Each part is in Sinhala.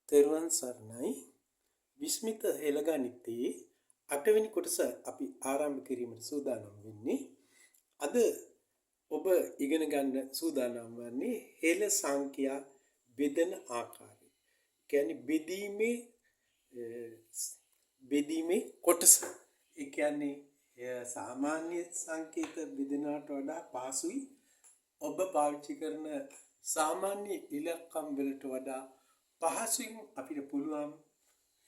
තෙරුවන් සරණයි. විස්මිත හෙළගනිත්තේ 8 වෙනි කොටස අපි ආරම්භ කිරීමට සූදානම් වෙන්නේ. අද ඔබ ඉගෙන ගන්න සූදානම් වන්නේ හෙළ සංඛ්‍යා බෙදන ආකාරය. කියන්නේ බෙදීමේ කොටස. ඒ කියන්නේ සාමාන්‍ය සංකේත බෙදනවට වඩා පහසුයි. ඔබ පාවිච්චි කරන සාමාන්‍ය ඉලක්කම් වලට වඩා පහසුවෙන් අපිට පුළුවන්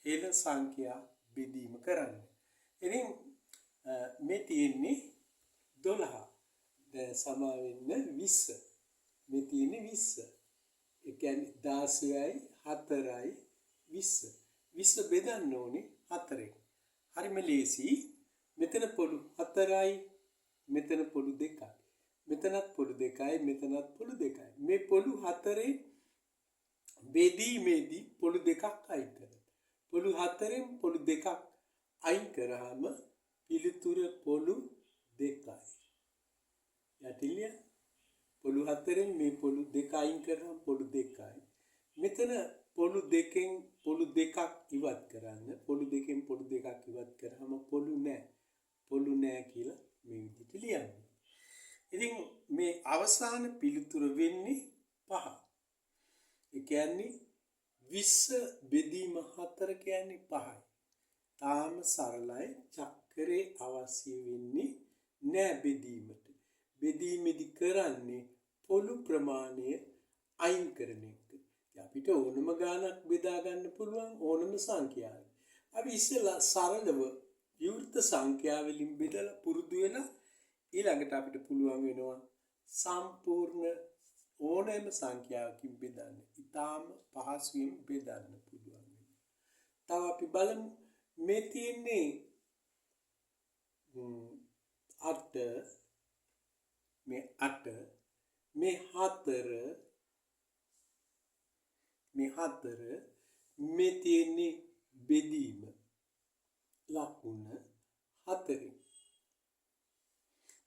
හෙළ සංඛ්‍යා බෙදීම කරන්න. ඉතින් මේ තියෙන්නේ 12. දැන් සමා වෙන්න 20. මේ තියෙන්නේ 20. ඒ කියන්නේ 16යි 4යි 20. 20 බෙදන්න ඕනේ 4ෙන්. හරිම ලේසි. මෙතන පොළු 4යි මෙතන පොළු 2යි. මෙතනත් පොළු 2යි මෙතනත් පොළු 2යි. මේ පොළු 4ේ බෙදීමේදී පොළු 2ක් අයින් කරනවා. පොළු 4ෙන් පොළු 2ක් අයින් කරාම පිළිතුර පොළු 2යි. යටිලිය පොළු 4ෙන් මේ පොළු 2 අයින් කරාම පොළු 2යි. මෙතන පොළු 2කින් පොළු 2ක් ඉවත් කරන්න. පොළු 2කින් පොළු 2ක් ඉවත් කරාම පොළු නැහැ. පොළු නැහැ කියලා මේ විදිහට ලියන්න. ඉතින් මේ අවසාන පිළිතුර වෙන්නේ 5. ඒ කියන්නේ 20 බෙදීම 4 කියන්නේ 5යි. තාම සරලයි. චක්‍රේ අවශ්‍ය වෙන්නේ නෑ බෙදීමට. බෙදීමේදී කරන්නේ පොළු ප්‍රමාණය අයින් කරන එක. අපිට ඕනම ගානක් බෙදා ගන්න පුළුවන් ඕනම සංඛ්‍යාවක්. අපි ඉස්සෙල්ලා සරලව විවෘත සංඛ්‍යා වලින් බෙදලා පුරුදු වෙලා ඊළඟට අපිට පුළුවන් වෙනවා සම්පූර්ණ ඕනෑම සංඛ්‍යාවකින් බෙදන්න. ඊටාම පහසුවෙන් බෙදන්න පුළුවන්. තව අපි බලමු මේ තියෙන්නේ 8 මේ 4 මේ තියෙන්නේ බෙදීම ලකුණ 4.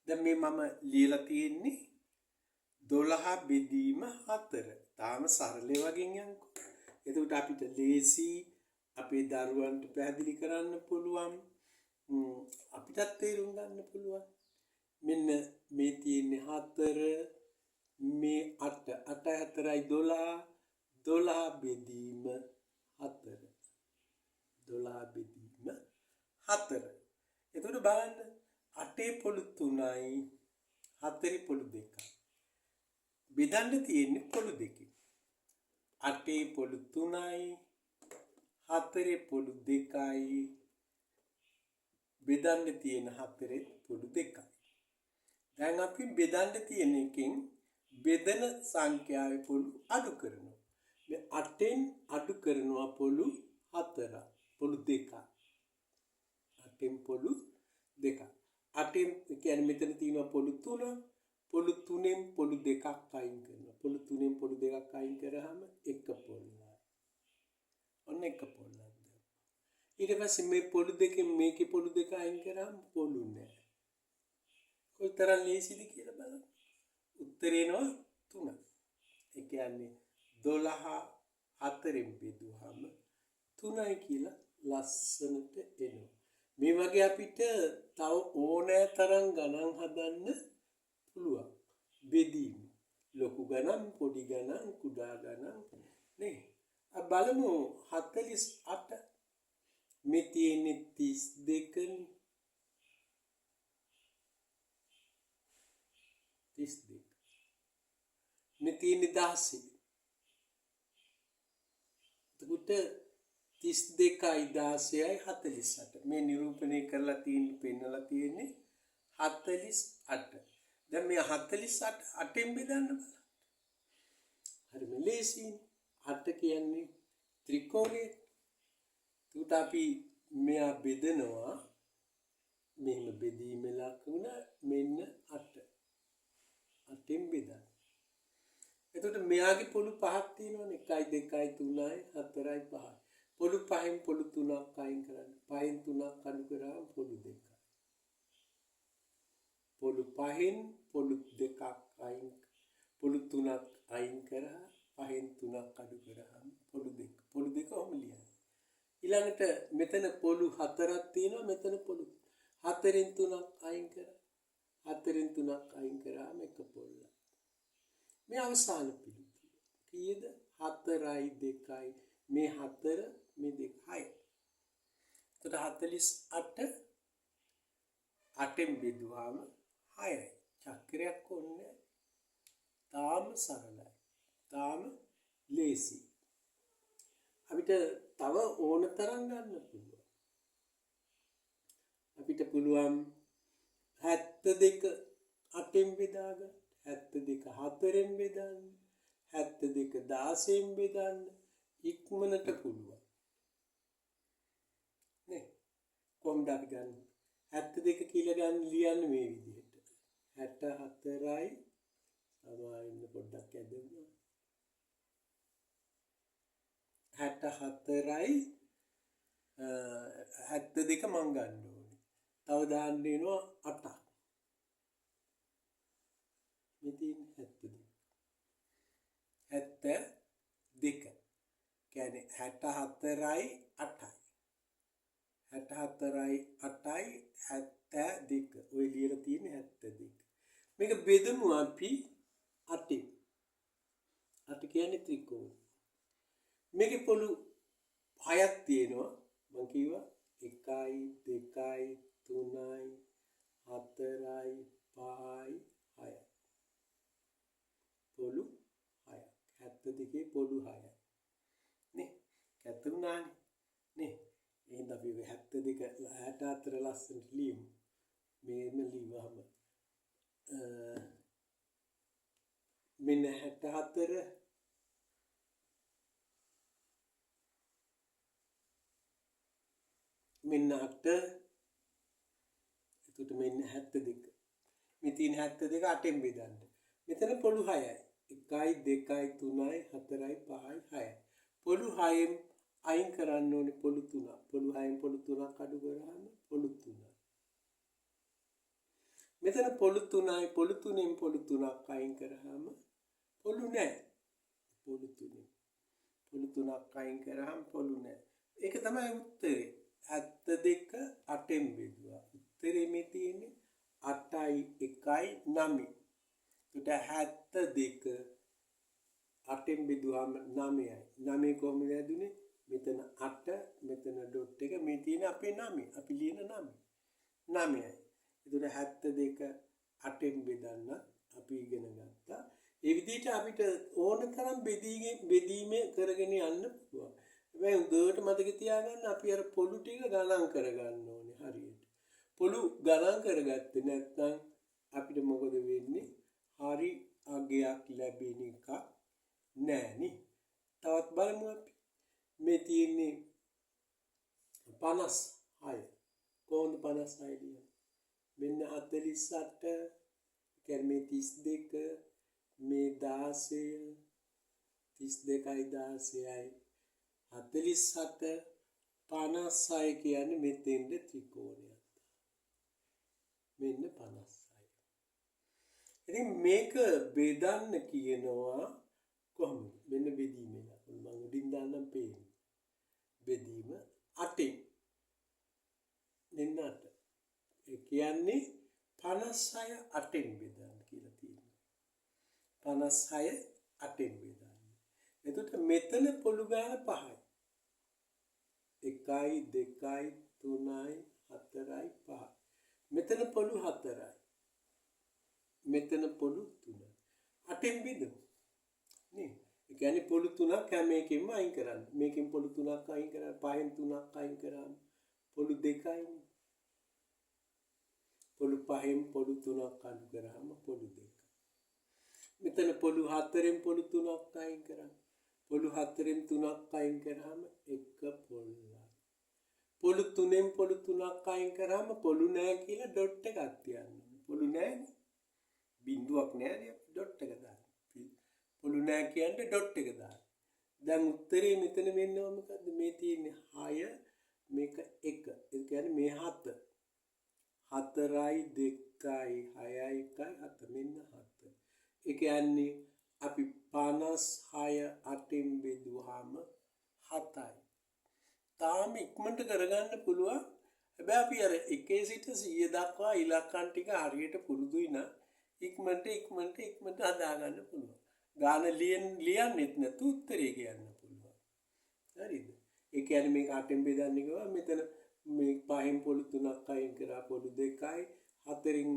දැන් මේ මම ලියලා තියෙන්නේ 12 බෙදීම 4. තාම සරලේ වගේ යන්කෝ. එතකොට අපිට ලේසි අපේ දරුවන්ට පැහැදිලි කරන්න පුළුවන්. අපිටත් තේරුම් ගන්න පුළුවන්. මෙන්න මේ තියෙන්නේ 4 මේ 8 4යි 12 බෙදීම 4. 12 බෙදීම 4. එතකොට බලන්න 8 පොළු 3යි 4 පොළු 2යි. බෙදන්න තියෙන්නේ පොළු 2කින්. 8 පොළු 3යි 4 පොළු 2යි. බෙදන්න තියෙන 4 පොළු 2යි. දැන් අපි බෙදන්න තියෙන එකෙන් බෙදන සංඛ්‍යාවේ පොළු අඩු කරනවා. මේ 8ෙන් අඩු කරනවා පොළු 4 පොළු 2ක්. 8ෙන් පොළු 2ක්. 8ෙන් කියන්නේ මෙතන තියෙනවා පොළු 3. පොළු 3ෙන් පොළු 2ක් අයින් කරනවා. පොළු 3ෙන් පොළු 2ක් අයින් කරාම එක පොළයි. ඔන්න එක පොළක්. ඊට පස්සේ මේ පොළු දෙකෙන් මේකේ පොළු 2 අයින් කරාම පොළු නැහැ. කොයිතරම් ලේසිද කියලා බලන්න. උත්තරේ එනවා 3. ඒ කියන්නේ 12 4ෙන් බෙදුවාම 3යි කියලා ලස්සනට එනවා. මේ වගේ අපිට තව ඕනෑ තරම් ගණන් හදන්න පුළුවන්. බෙදීම. ලොකු ගණන්, පොඩි ගණන්, කුඩා ගණන් නේ. අපි බලමු 48. මේ තියෙන්නේ 32නේ. 32. මේ තියෙන්නේ 16. එතකොට 32යි 16යි 48. මේ නිරූපණය කරලා පෙන්නලා තියෙන්නේ 48. දැන් මේ 48 8ෙන් බෙදන්න බලන්න. හරිම ලේසියි. 8 කියන්නේ ත්‍රිකෝණය. ඒකට අපි මෙයා බෙදනවා මෙහෙම බෙදීම ලකුණ මෙන්න 8. 8ෙන් බෙදන්න. එතකොට මෙයාගේ පොළු 5ක් තියෙනවනේ 1යි 2යි 3යි 4යි 5යි. පොළු 5න් පොළු 3ක් අයින් කරන්න. 5න් 3ක් අඩු කරාම පොළු 2යි. පොළු 5න් පොළු 2ක් අයින් පොළු 3ක් අයින් කරා 5න් 3ක් අඩු කරාම පොළු 2. පොළු 2 ඊළඟට මෙතන පොළු 4ක් තියෙනවා මෙතන පොළු 4න් 3ක් අයින් කරා 4න් 3ක් අයින් කරාම එක පොල්ලක් මේ අවසාන පිළිතුර කීයද 4යි 2යි මේ 4 මේ 2 6 එතකොට 48 8න් බෙදුවාම 6යි චක්‍රයක් ඕනේ තාම සරලයි තාම ලේසි අපිට තව ඕන තරම් ගන්න පුළුවන් අපිට පුළුවන් 72 8න් බෙදා ගන්න 72 4න් බෙදන්න 72 16න් බෙදන්න ඉක්මනට පුළුවන් නේ කොහොමද අපි ගන්න 72 කියලා ගන්න ලියන්න මේ විදිහට 64යි සමාවෙන්න පොඩ්ඩක් ඇදෙන්න 64යි 72 මං ගන්න ඕනේ. තව දාන්න වෙනවා 8ක්. මෙතන 72. 72. කියන්නේ 64යි 8යි. 64යි 8යි 72. ඔය ලියලා තියෙන්නේ 72. මේක බෙදමු අපි 8. 8 කියන්නේ ත්‍රිකෝණ. මේකේ පොළු 6ක් තියෙනවා මම කිව්වා 1යි 2යි 3යි 4යි 5යි 6යි පොළු 6ක් 72 පොළු 6යි නේ කැතුණානේ නේ එහෙනම් අපි 72 64 ලස්සනට ලියමු මේම ලියවම මෙන්න 64 මෙන්න 8 එතකොට මෙන්න 72 මේ තියෙන 72 8ෙන් බෙදන්න මෙතන පොළු 6යි 1යි 2යි 3යි 4යි 5යි 6යි පොළු 6ෙන් අයින් කරන්න ඕනේ පොළු 3 පොළු 6ෙන් පොළු 3ක් අඩු කරාම පොළු 3 මෙතන පොළු 3යි පොළු 3ෙන් පොළු 3ක් අයින් කරාම පොළු නැහැ පොළු 3ෙන් පොළු 3ක් අයින් කරාම පොළු නැහැ ඒක තමයි උත්තරේ 72 8ෙන් බෙදුවා. උත්තරේ මේ තියෙන්නේ 8යි 1යි 9. එතකොට 72 8ෙන් බෙදුවාම 9යි. 9 කොහොමද ඇදුනේ? මෙතන 8 මෙතන ඩොට් එක මේ තියෙන අපේ 9. අපි ලියන 9. 9යි. එතකොට 72 8ෙන් බෙදන්න අපි ඉගෙන ගත්තා. ඒ විදිහට අපිට ඕන තරම් බෙදීම කරගෙන යන්න පුළුවන්. හැබැයි උදේට මතක තියාගන්න අපි අර පොළු ටික ගණන් කරගන්න ඕනේ හරියට. පොළු ගණන් කරගත්තේ නැත්නම් අපිට මොකද වෙන්නේ? හරි අගයක් ලැබෙන එක නෑ නේ. තවත් බලමු අපි. මේ තියෙන්නේ 56. කොහොමද 56 ලියන්නේ? මෙන්න 48 කියන්නේ 32 මේ 16 32යි 16යි 47 56 කියන්නේ මෙතෙන්ද ත්‍රිකෝණයක්. මෙන්න 56. ඉතින් මේක බෙදන්න කියනවා කොහොමද? මෙන්න බෙදීම එක. මම උඩින් දාන්නම් පේන්නේ. බෙදීම 8ෙන්. මෙන්න 8. ඒ කියන්නේ 56 8ෙන් බෙදන්න කියලා තියෙනවා. 56 8ෙන් බෙදන්න. එතකොට මෙතන පොළු ගාන 5යි. 1යි 2යි 3යි 4යි 5යි. මෙතන පොළු 4යි. මෙතන පොළු 3යි. 8ෙන් බෙදමු. නේ? ඒ කියන්නේ පොළු 3ක් හැම එකකින්ම අයින් කරන්න. මේකෙන් පොළු 3ක් අයින් කරා 5න් 3ක් අයින් කරාම පොළු 2යි. පොළු 5න් පොළු 3ක් අඩු කරාම පොළු 2යි. මෙතන පොළු 4න් පොළු 3ක් අයින් කරාම පොළු 4න් 3ක් අයින් කරාම එක පොල්ලක්. පොළු 3න් පොළු 3ක් අයින් කරාම පොළු නැහැ කියලා ඩොට් එකක් තියන්න. පොළු නැහැනේ. බිඳුවක් නැහැ ඩොට් එක දාන්න. පොළු නැහැ කියන්නේ ඩොට් එක දාන්න. දැන් උත්තරේ මෙතන වෙන්නේ මොකද්ද? මේ තියෙන්නේ 6 මේක 1. ඒ කියන්නේ මේ 7. 4යි 2යි 6යි 1යි 7 මෙන්න 7. ඒ කියන්නේ අපි 56 8ෙන් බෙදුවාම 7යි. තාම ඉක්මනට කරගන්න පුළුවන්. හැබැයි අපි අර 1 සිට 100 දක්වා ඉලක්කම් ටික හරියට පුරුදුයි නම් ඉක්මනට හදාගන්න පුළුවන්. ගාන ලියන්නෙත් නැතු උත්තරේ කියන්න පුළුවන්. හරිද? ඒ කියන්නේ මේක 8න් බෙදන්නේ ගියා මෙතන මේ 5න් පොළු 3ක් අයින් කරා පොළු 2යි 4න්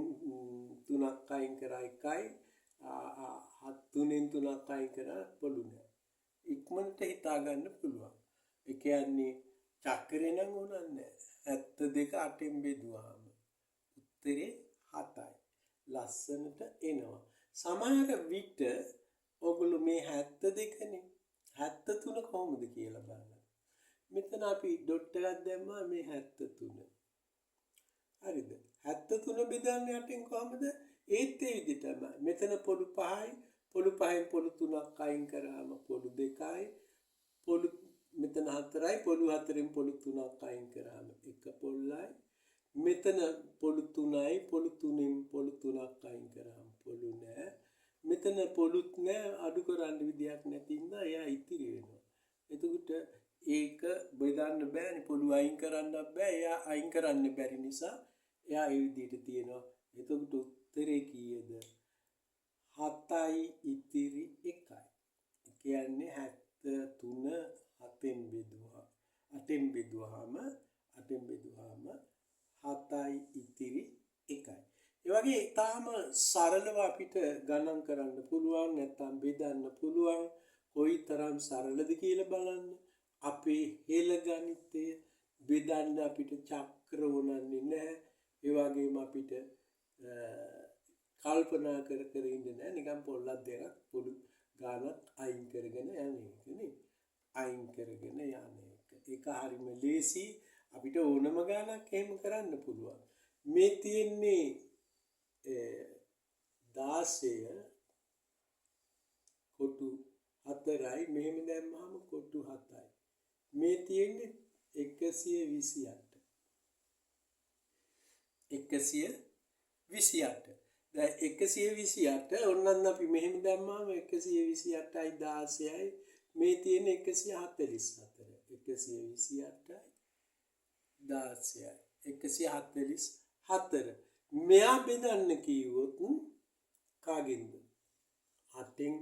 3ක් අයින් කරා 1යි 3න් 3ක් අයින් කරා පොළු 9. ඉක්මනට හිතා ගන්න පුළුවන්. ඒ කියන්නේ චක්‍රේ නම් උනන්නේ නැහැ. 72 8න් බෙදුවාම උත්තරේ 7යි. ලස්සනට එනවා. සමහර විට ඔගොල්ලෝ මේ 72නේ 73 කොහොමද කියලා බලන්න. මෙතන අපි ඩොට් එකක් දැම්මා මේ 73. හරිද? 73 බෙදන්නේ 8න් කොහමද? ඒත් ඒ විදිහටම. මෙතන පොළු 5යි පොළු 5න් පොළු 3ක් අයින් කරාම පොළු 2යි පොළු මෙතන 4යි පොළු 4න් පොළු 3ක් අයින් කරාම 1 පොල්ලයි මෙතන පොළු 3යි පොළු 3න් පොළු 3ක් අයින් කරාම පොළු නෑ මෙතන පොළුත් නෑ අඩු කරන්න විදියක් නැති ඉඳලා එයා ඉතිරි වෙනවා. එතකොට ඒක බෙදන්න බෑනේ පොළු අයින් කරන්න බෑ. එයා අයින් කරන්න බැරි නිසා එයා ඒ විදිහට තියෙනවා. එතකොට උත්තරේ කීයද? 7යි ඉතිරි 1යි. ඒ කියන්නේ 73 8න් බෙදුවාම 7යි ඉතිරි 1යි. ඒ වගේ ඊටාම සරලව අපිට ගණන් කරන්න පුළුවන් නැත්නම් බෙදන්න පුළුවන්. කොයිතරම් සරලද කියලා බලන්න. අපේ හෙළ ගණිතය බෙදන්න අපිට චක්‍ර වුණන්නේ නැහැ. ඒ වගේම අපිට කල්පනා කර ඉන්න නැහැ. නිකන් පොල්ලක් දෙකක් පොඩු ගානක් අයින් කරගෙන යන්නේ අයින් කරගෙන යන්නේ. ඒක හරිම ලේසි. අපිට ඕනම ගානක් එහෙම කරන්න පුළුවන්. මේ තියෙන්නේ 16 කොටු 4යි මෙහෙම දැම්මම කොටු 7යි. මේ තියෙන්නේ 128. දැන් 128 ඔන්නන්න අපි මෙහෙම දැම්මම 128යි 16යි මේ තියෙන 144. 128යි 16යි 144. මෙයා බෙදන්න කිව්වොත් කාගෙන්ද? 8න්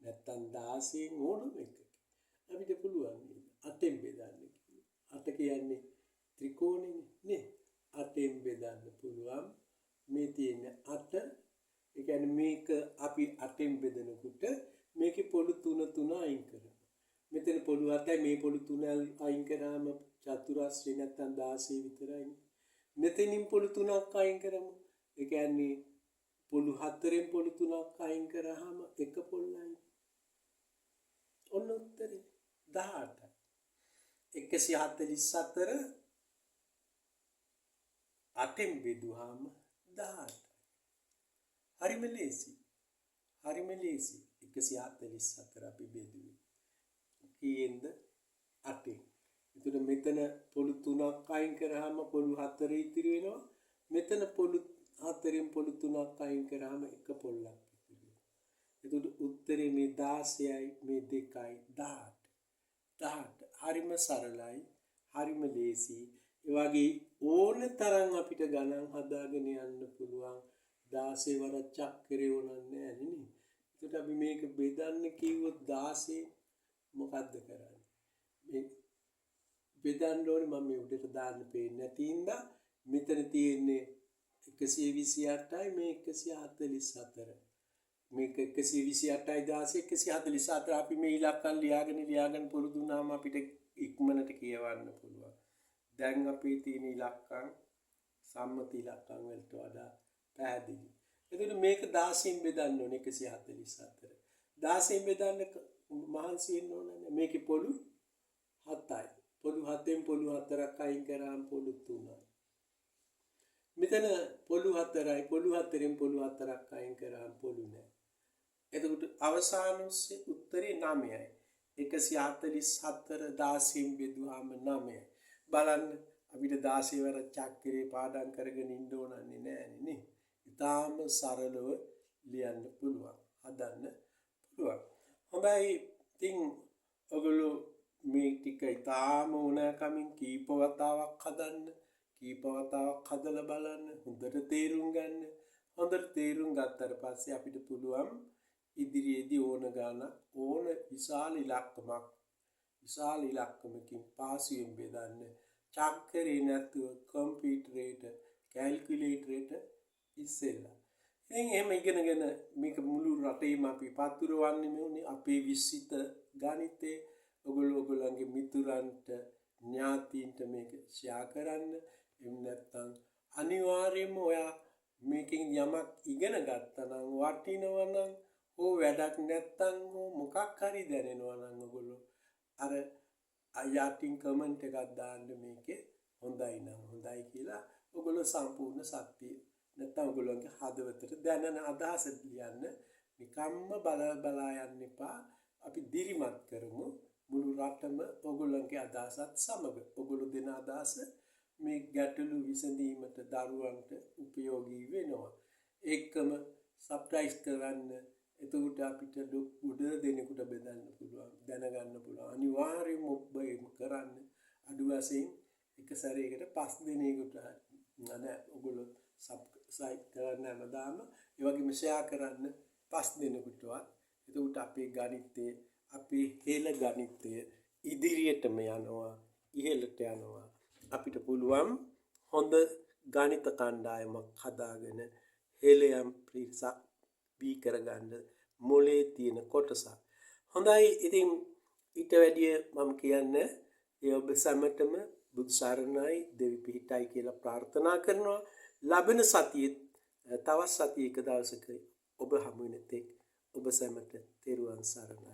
නැත්තම් 16න් ඕනම එකක. අපිට පුළුවන් නේද? 8න් බෙදන්න කිව්වොත්. 8 කියන්නේ ත්‍රිකෝණෙනේ නේ. 8න් බෙදන්න පුළුවන්. මේ තියෙන 8. ඒ කියන්නේ මේක අපි 8න් බෙදනකොට මේකේ පොළු 3 අයින් කරනවා. මෙතන පොළු 7යි මේ පොළු 3 අයින් කරාම චතුරස්‍රය නැත්තම් 16 විතරයි. මෙතනින් පොළු 3ක් අයින් කරමු. ඒ කියන්නේ පොළු 4න් පොළු 3ක් අයින් කරාම එක පොල්ලයි. ඔන්න උත්තරේ 18යි. 144 8න් බෙදුවාම 18යි. හරිම ලේසි. 144 අපි බෙදුවේ. කීයෙන්ද? 8න්. එතකොට මෙතන පොළු 3ක් අයින් කරාම පොළු 4 ඉතිරි වෙනවා. මෙතන පොළු 4න් පොළු 3ක් අයින් කරාම එක පොල්ලක් ඉතිරි වෙනවා. එතකොට උත්තරේ මේ 16යි මේ 2යි 18. හරිම සරලයි. හරිම ලේසි. ඒ වගේ ඕන තරම් අපිට ගණන් හදාගෙන යන්න පුළුවන්. 16 වර චක්‍රේ වුණන්නේ නැහැ නේ. එතකොට අපි මේක බෙදන්න කිව්වොත් 16 මොකද්ද කරන්නේ? මේ බෙදන්න ඕනේ මම මේ උඩට දාන්න පේන්නේ නැති ඉඳා මෙතන තියෙන්නේ 128යි මේ 144. මේක 128යි 16 144 අපි මේ ඉලක්කම් ලියාගෙන පුරුදු වුණාම අපිට ඉක්මනට කියවන්න පුළුවන්. දැන් අපි තියෙන ඉලක්කම් සම්මත ඉලක්කම් වලට වඩා පැහැදිලි. එතකොට මේක 16න් බෙදන්න ඕනේ 144. 16න් බෙදන්න මහන්සි වෙන්න ඕනේ. මේකේ පොළු 7යි. පොළු 7න් පොළු 4ක් අයින් කරාම පොළු 3යි. මෙතන පොළු 4යි පොළු 4න් පොළු 4ක් අයින් කරාම පොළු නැහැ. එතකොට අවසාන උත්තරේ 9යි. 144 16න් බෙදුවාම 9යි. බලන්න අපිට 16 වර චක්‍රේ පාඩම් කරගෙන ඉන්න ඕනන්නේ නෑනේ නේ. ඉතාලම සරලව ලියන්න පුළුවන්. හදන්න පුළුවන්. හොඳයි. ඉතින් ඔයගොල්ලෝ මේ ටික ඉතාම ඕනෑකමින් කීප වතාවක් හදන්න, කීප වතාවක් හදලා බලන්න, හොඳට තේරුම් ගන්න. හොඳට තේරුම් ගත්තට පස්සේ අපිට පුළුවන් ඉදිරියේදී ඕන ගානක් ඕන විශාල ඉලක්කමකින් පාසුවෙන් බෙදන්න. චක්කරේ නැතුව කම්පියුටරේට, කැල්කියුලේටරේට ඉස්සෙල්ලා. ඉතින් එහෙම ඉගෙනගෙන මේක මුළු රටේම අපි පතුරවන්නේ නෙවෙයි අපේ විශ්ිත ගණිතේ ඔයගොල්ලෝගේ මිතුරන්ට ඥාතීන්ට මේක ෂෙයා කරන්න. එහෙම නැත්නම් අනිවාර්යයෙන්ම ඔයා මේකෙන් යමක් ඉගෙන ගත්තා නම් වටිනවා නම් ඕ වැඩක් නැත්තම් ඕ මොකක් හරි දැනෙනවා නම් ඔයගොල්ලෝ අර යටින් කමෙන්ට් එකක් දාන්න මේකේ හොඳයි නම් හොඳයි කියලා ඔයගොල්ලෝ සම්පූර්ණ සත්‍යය නැත්තම් ඔයගොල්ලෝගේ හදවතට දැනෙන අදහස ලියන්න. නිකම්ම බලා යන්න එපා. අපි දිරිමත් කරමු මුළු රටම ඔයගොල්ලන්ගේ අදහසත් සමග. ඔයගොල්ලෝ දෙන අදහස මේ ගැටලු විසඳීමට දරුවන්ට උපයෝගී වෙනවා. ඒකම සබ්ස්ක්‍රයිබ් කරන්න. එතකොට අපිට උඩ දෙනෙකුට බෙදන්න පුළුවන්, දැනගන්න පුළුවන්. අනිවාර්යයෙන්ම ඔබ ඒක කරන්න. අඩු වශයෙන් එක සැරයකට 5 දිනයකට නෑ ඔයගොල්ලෝ සබ්ස්ක්‍රයිබ් කරන්න හැමදාම ඒ වගේම ෂෙයා කරන්න 5 දිනකටවත්. එතකොට අපේ ගණිතයේ අපේ හෙළ ගණිතය ඉදිරියටම යනවා, ඉහළට යනවා. අපිට පුළුවන් හොඳ ගණිත කණ්ඩායමක් හදාගෙන හෙළයන් පිරිසක් බී කරගන්න මොලේ තියෙන කොටසක්. හොඳයි. ඉතින් ඊට වැඩිය මම කියන්නේ ඒ ඔබ සැමටම බුදු සරණයි දෙවි පිහිටයි කියලා ප්‍රාර්ථනා කරනවා. ලබන සතියේ තවත් සතියක දවසක ඔබ හමු වෙන තෙක් ඔබ සැමට තෙරුවන් සරණයි.